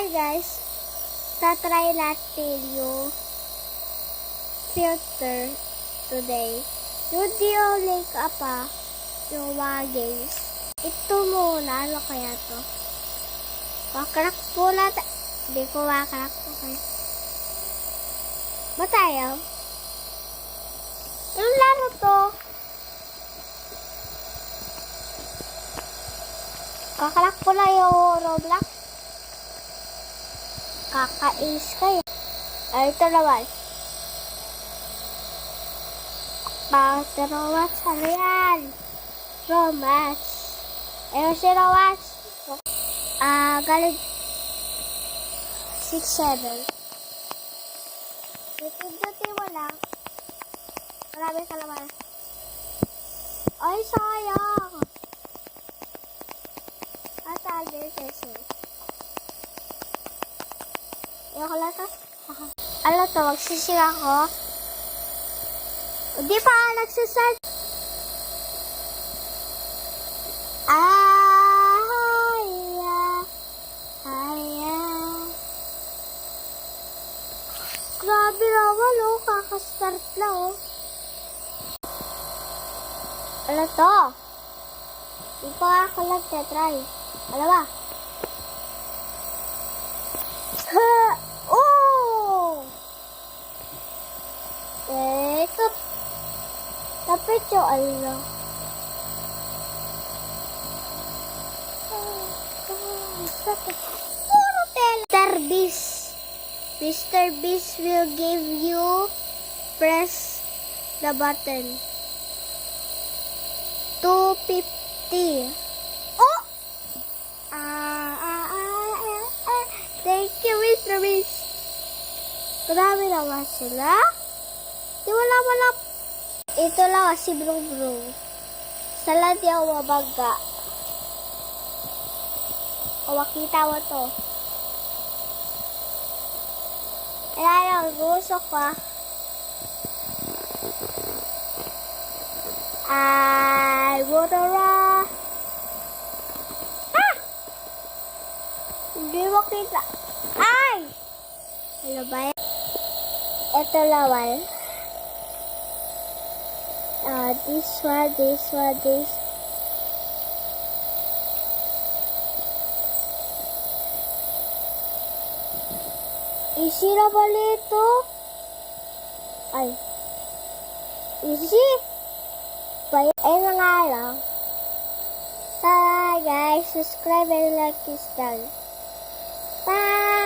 Hi guys, tatry natin yung filter today. Yung link pa yung mga games. Ito muna, ano kaya to? Kakrak po natin. Hindi ko makakrak. Okay. Ba tayo? Yung laro to. Kakrak ko na yung Roblox. Kakais kayo. Ay, ito naman. Romance. Ano yan? Romance. Ayun si Romance. Galing 6-7. Pindutin mo lang. Maraming kalaman. Ay, sayang. Atagir kasi. Ayoko lang to. Ano to? Magsising ako. Hindi pa nagsasad. Grabe naman, oh. Kakastart lang, oh. Ano to? Hindi pa ako nagtatry. Ano ba? Oh! Ito. Tapos yung ano. Puro service. Mr. Beast will give you press the button. 250. Oh! Thank you, Mr. Beast. Grabe naman sila. Di wala. Ito lang si bro. Sa di ako mabaga. O makita mo to. Ayan, gusto ko. Ay, butara. Hindi makita. Ay! Ano ba yan? Ito lawan. This one. Easy na pala ito. Ay. Easy. Ay na nga lang. Bye guys. Subscribe and like this channel.